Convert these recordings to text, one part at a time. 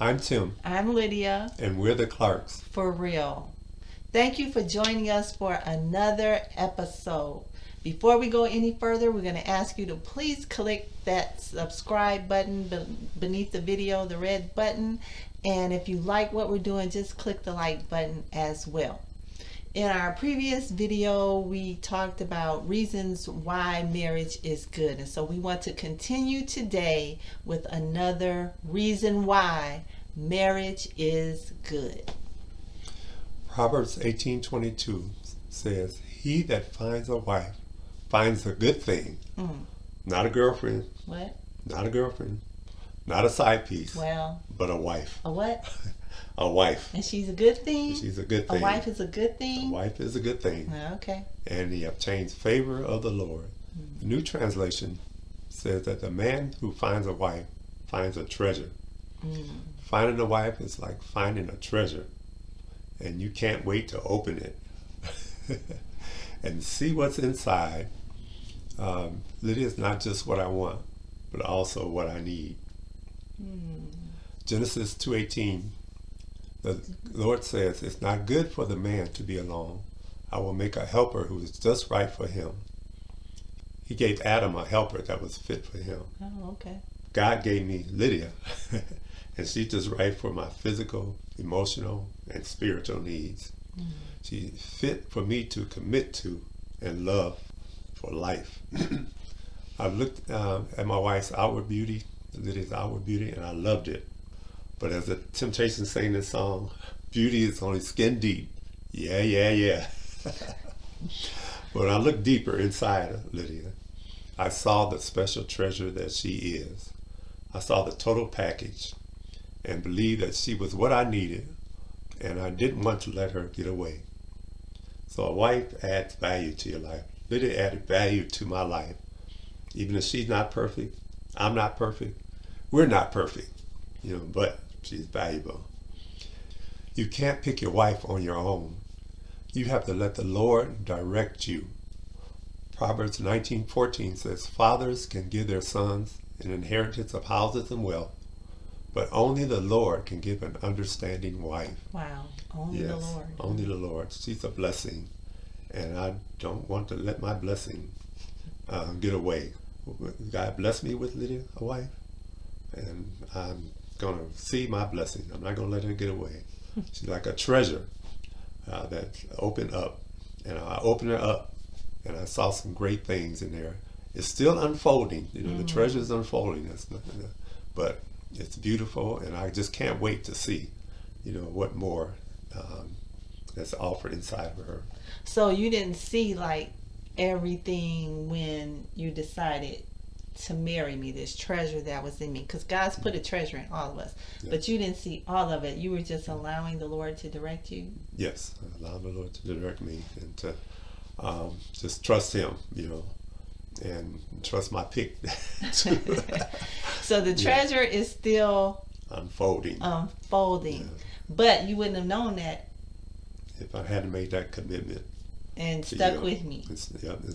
I'm Tim, I'm Lydia, and we're the Clarks. for real. Thank you for joining us for another episode. Before we go any further, we're going to ask you to please click that subscribe button beneath the video, the red button. And if you like what we're doing, just click the like button as well. In our previous video, we talked about reasons why marriage is good. And so we want to continue today with another reason why marriage is good. Proverbs 18:22 says, "He that finds a wife finds a good thing." Mm. Not a girlfriend, What? not a girlfriend, not a side piece, Well, but a wife. a what? A wife. And she's a good thing? She's a good A thing. wife is a good A thing? wife is a good thing. Okay. And he obtains favor of the Lord. The New Translation says that the man who finds a wife finds a treasure. Mm. Finding a wife is like finding a treasure, and you can't wait to open it and see what's inside. Lydia is not just what I want, but also what I need. Mm. Genesis 2:18, the Lord says, "It's not good for the man to be alone. I will make a helper who is just right for him." He gave Adam a helper that was fit for him. Oh, okay. God gave me Lydia, and she's just right for my physical, emotional, and spiritual needs. Mm. She's fit for me to commit to and love for life. I looked at my wife's outward beauty, Lydia's outward beauty, and I loved it. But as the Temptations sang this song, beauty is only skin deep. Yeah, yeah, yeah. When I looked deeper inside of Lydia, I saw the special treasure that she is. I saw the total package and believed that she was what I needed, and I didn't want to let her get away. So a wife adds value to your life. Lydia added value to my life. Even if she's not perfect, I'm not perfect, we're not perfect, but she's valuable. You can't pick your wife on your own. You have to let the Lord direct you. Proverbs 19:14 says, "Fathers can give their sons an inheritance of houses and wealth, but only the Lord can give an understanding wife." Wow. Only Yes, the Lord. only the Lord. She's a blessing, and I don't want to let my blessing get away. God blessed me with Lydia, a wife, and I'm going to see my blessing. I'm not going to let her get away. She's like a treasure that opened up, and I opened her up, and I saw some great things in there. It's still unfolding. The treasure is unfolding. But it's beautiful, and I just can't wait to see, what more that's offered inside of her. So you didn't see like everything when you decided to marry me, this treasure that was in me, because God's put a treasure in all of us. Yeah. But you didn't see all of it. You were just allowing the Lord to direct you. Yes, allow the Lord to direct me and to just trust Him, and trust my pick. So the treasure is still Unfolding. unfolding. Yeah. But you wouldn't have known that If I hadn't made that commitment and to stuck you, with me. and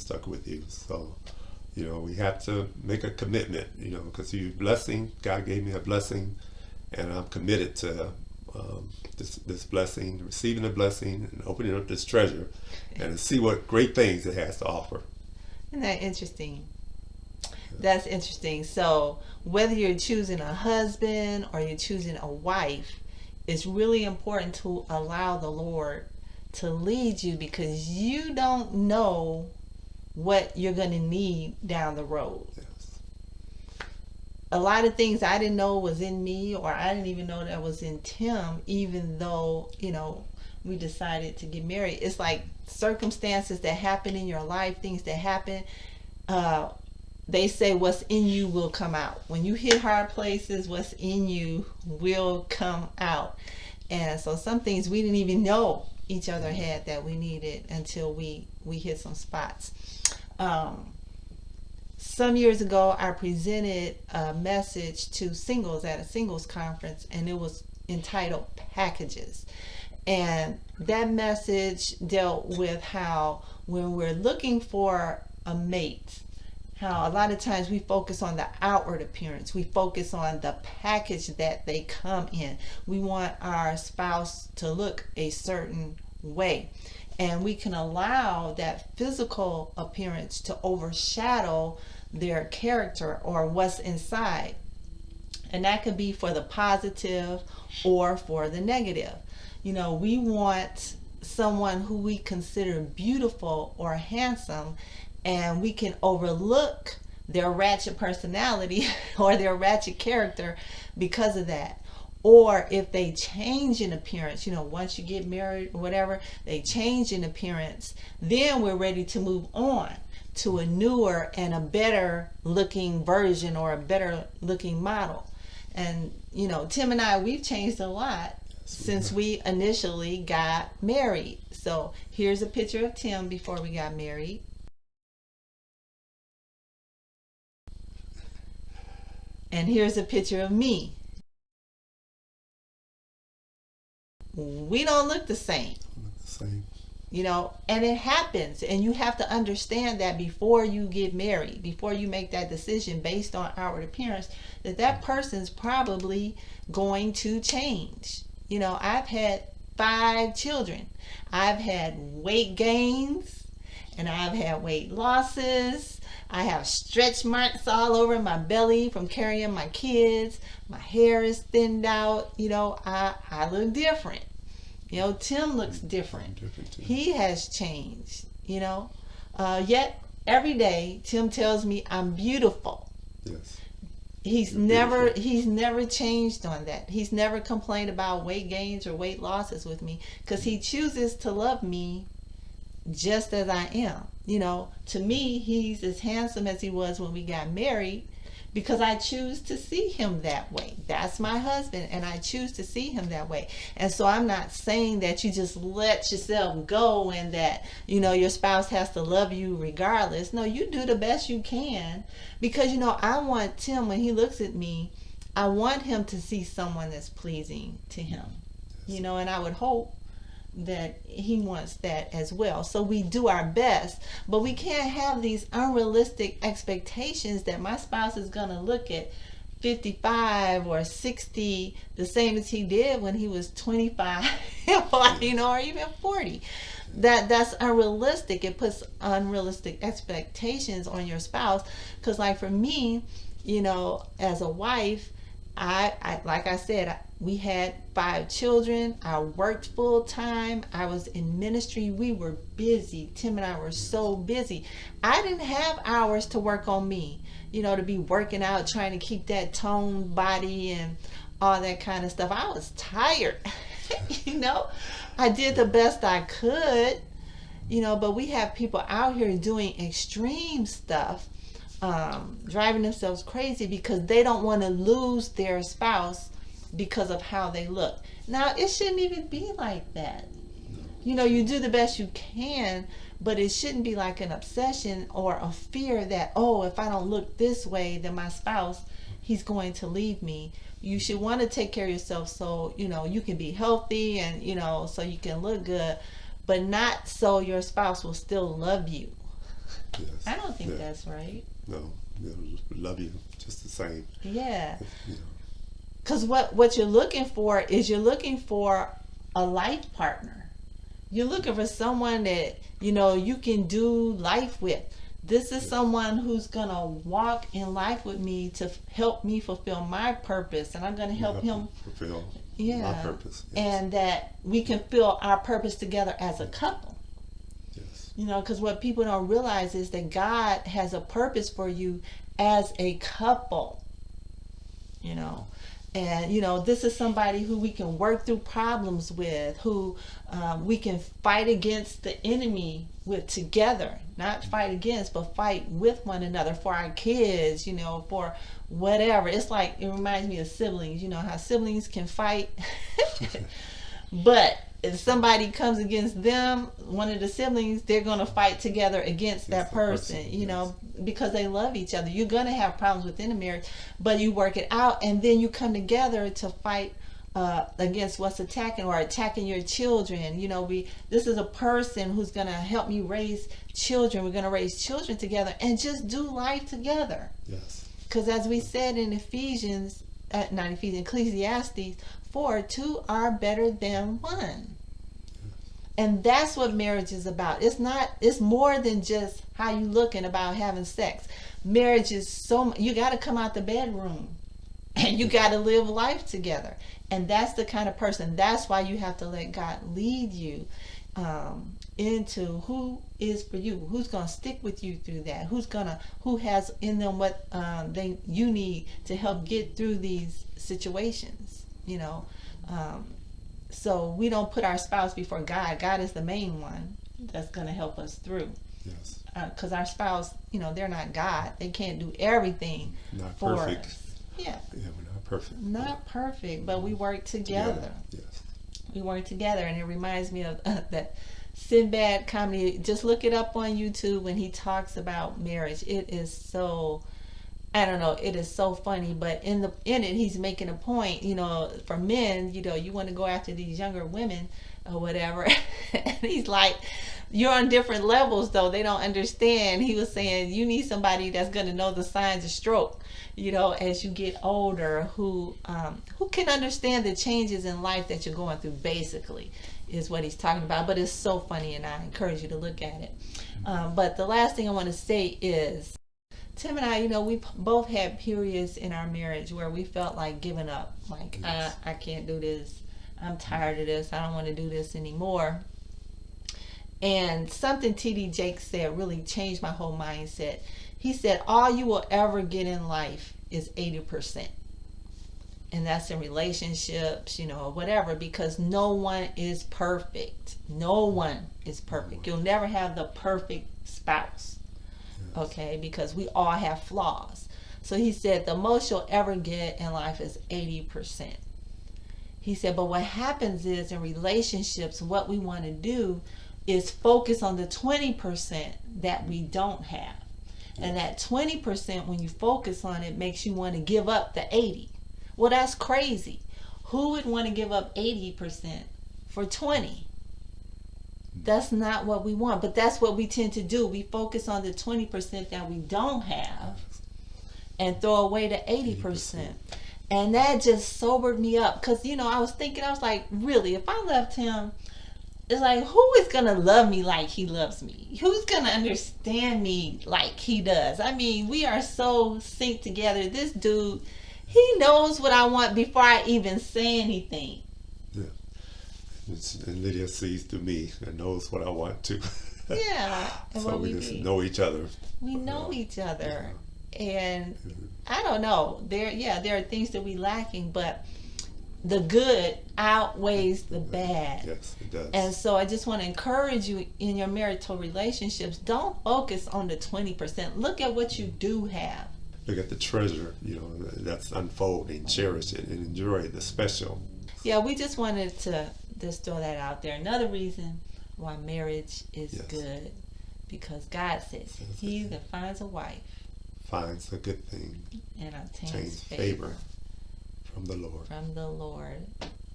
stuck with you. So, we have to make a commitment, because blessing, God gave me a blessing, and I'm committed to this blessing, receiving the blessing, and opening up this treasure, and to see what great things it has to offer. Isn't that interesting? That's interesting. So whether you're choosing a husband or you're choosing a wife, it's really important to allow the Lord to lead you, because you don't know what you're going to need down the road. Yes. A lot of things I didn't know was in me, or I didn't even know that was in Tim, even though, we decided to get married. It's like circumstances that happen in your life, things that happen. They say what's in you will come out. When you hit hard places, what's in you will come out. And so some things we didn't even know each other had that we needed until we hit some spots. Some years ago, I presented a message to singles at a singles conference, and it was entitled Packages. And that message dealt with how when we're looking for a mate, How a lot of times we focus on the outward appearance. We focus on the package that they come in. We want our spouse to look a certain way. And we can allow that physical appearance to overshadow their character or what's inside. And that could be for the positive or for the negative. We want someone who we consider beautiful or handsome, and we can overlook their ratchet personality or their ratchet character because of that. Or if they change in appearance, once you get married or whatever, they change in appearance, then we're ready to move on to a newer and a better looking version or a better looking model. And, Tim and I, we've changed a lot since we initially got married. So here's a picture of Tim before we got married. And here's a picture of me. We don't look the same. And it happens. And you have to understand that before you get married, before you make that decision based on outward appearance, that person's probably going to change. I've had 5 children. I've had weight gains and I've had weight losses. I have stretch marks all over my belly from carrying my kids. My hair is thinned out. I look different. Tim looks different. He has changed, Yet every day Tim tells me I'm beautiful. Yes. He's never changed on that. He's never complained about weight gains or weight losses with me because he chooses to love me just as I am. To me, he's as handsome as he was when we got married because I choose to see him that way. That's my husband, and I choose to see him that way. And so I'm not saying that you just let yourself go and that, your spouse has to love you regardless. No, you do the best you can because, I want Tim, when he looks at me, I want him to see someone that's pleasing to him, and I would hope that he wants that as well. So we do our best, but we can't have these unrealistic expectations that my spouse is going to look at 55 or 60 the same as he did when he was 25 or even 40. That's unrealistic. It puts unrealistic expectations on your spouse because like for me, as a wife, I like I said, we had 5 children. I worked full time. I was in ministry. We were busy. Tim and I were so busy. I didn't have hours to work on me, to be working out, trying to keep that toned body and all that kind of stuff. I was tired. I did the best I could, but we have people out here doing extreme stuff. Driving themselves crazy because they don't want to lose their spouse because of how they look. Now, it shouldn't even be like that. You do the best you can, but it shouldn't be like an obsession or a fear that, if I don't look this way, then my spouse, he's going to leave me. You should want to take care of yourself so, you can be healthy and, so you can look good, but not so your spouse will still love you. Yes. I don't think that's right. No, they'll love you just the same. Yeah. Because what you're looking for is you're looking for a life partner. You're looking for someone that, you can do life with. This is someone who's going to walk in life with me to help me fulfill my purpose. And I'm going to help him fulfill my purpose. Yes. And that we can fill our purpose together as a couple. Because what people don't realize is that God has a purpose for you as a couple, and, this is somebody who we can work through problems with, who we can fight against the enemy with together, not fight against, but fight with one another for our kids, for whatever. It's like, it reminds me of siblings, how siblings can fight, but if somebody comes against them, one of the siblings, they're going to fight together against that person, because they love each other. You're going to have problems within a marriage, but you work it out and then you come together to fight against what's attacking or attacking your children. This is a person who's going to help you raise children. We're going to raise children together and just do life together. Yes. Because as we said in Ecclesiastes 4, two are better than one. And that's what marriage is about. It's more than just how you looking about having sex. Marriage is you got to come out the bedroom and you got to live life together. And that's the kind of person. That's why you have to let God lead you into who is for you, who's going to stick with you through that, who has in them what you need to help get through these situations. So we don't put our spouse before God. God is the main one that's going to help us through. Yes. Because our spouse, they're not God. They can't do everything not for perfect. us. Yeah. Yeah, we're not perfect. Not perfect, but we work together. Yes. We work together, and it reminds me of that Sinbad comedy. Just look it up on YouTube when he talks about marriage. It is so, I don't know, it is so funny. But in it, he's making a point. For men, you want to go after these younger women or whatever. And he's like, you're on different levels, though. They don't understand. He was saying you need somebody that's going to know the signs of stroke, as you get older, who can understand the changes in life that you're going through, basically, is what he's talking about. But it's so funny, and I encourage you to look at it. But the last thing I want to say is, Tim and I, we both had periods in our marriage where we felt like giving up. Like, yes. I can't do this. I'm tired of this. I don't want to do this anymore. And something T.D. Jakes said really changed my whole mindset. He said, all you will ever get in life is 80%. And that's in relationships, whatever, because no one is perfect. No one is perfect. You'll never have the perfect spouse, okay, because we all have flaws. So he said, the most you'll ever get in life is 80%. He said, but what happens is in relationships, what we want to do is focus on the 20% that we don't have. And that 20%, when you focus on it, makes you want to give up the 80. Well, that's crazy. Who would want to give up 80% for 20? That's not what we want, but that's what we tend to do. We focus on the 20% that we don't have and throw away the 80%. And that just sobered me up, because I was like, really, if I left him, it's like, who is going to love me like he loves me? Who's going to understand me like he does? I mean, we are so synced together. This dude, he knows what I want before I even say anything. Yeah. And Lydia sees through me and knows what I want to. Yeah. And so we just know each other. We know each other. Yeah. And I don't know. There are things that we lacking, but the good outweighs the bad. Yes, it does. And so I just want to encourage you in your marital relationships, don't focus on the 20%. Look at what you do have. Look at the treasure, that's unfolding. Cherish it and enjoy the special. Yeah, we just wanted to just throw that out there. Another reason why marriage is good, because God says, he that finds a wife finds a good thing and obtains favor from the Lord. From the Lord.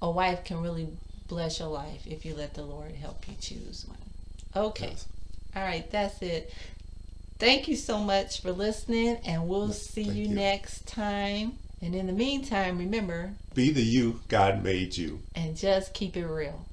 A wife can really bless your life if you let the Lord help you choose one. Okay. Yes. All right, that's it. Thank you so much for listening, and we'll see you next time. And in the meantime, remember, be the you God made you. And just keep it real.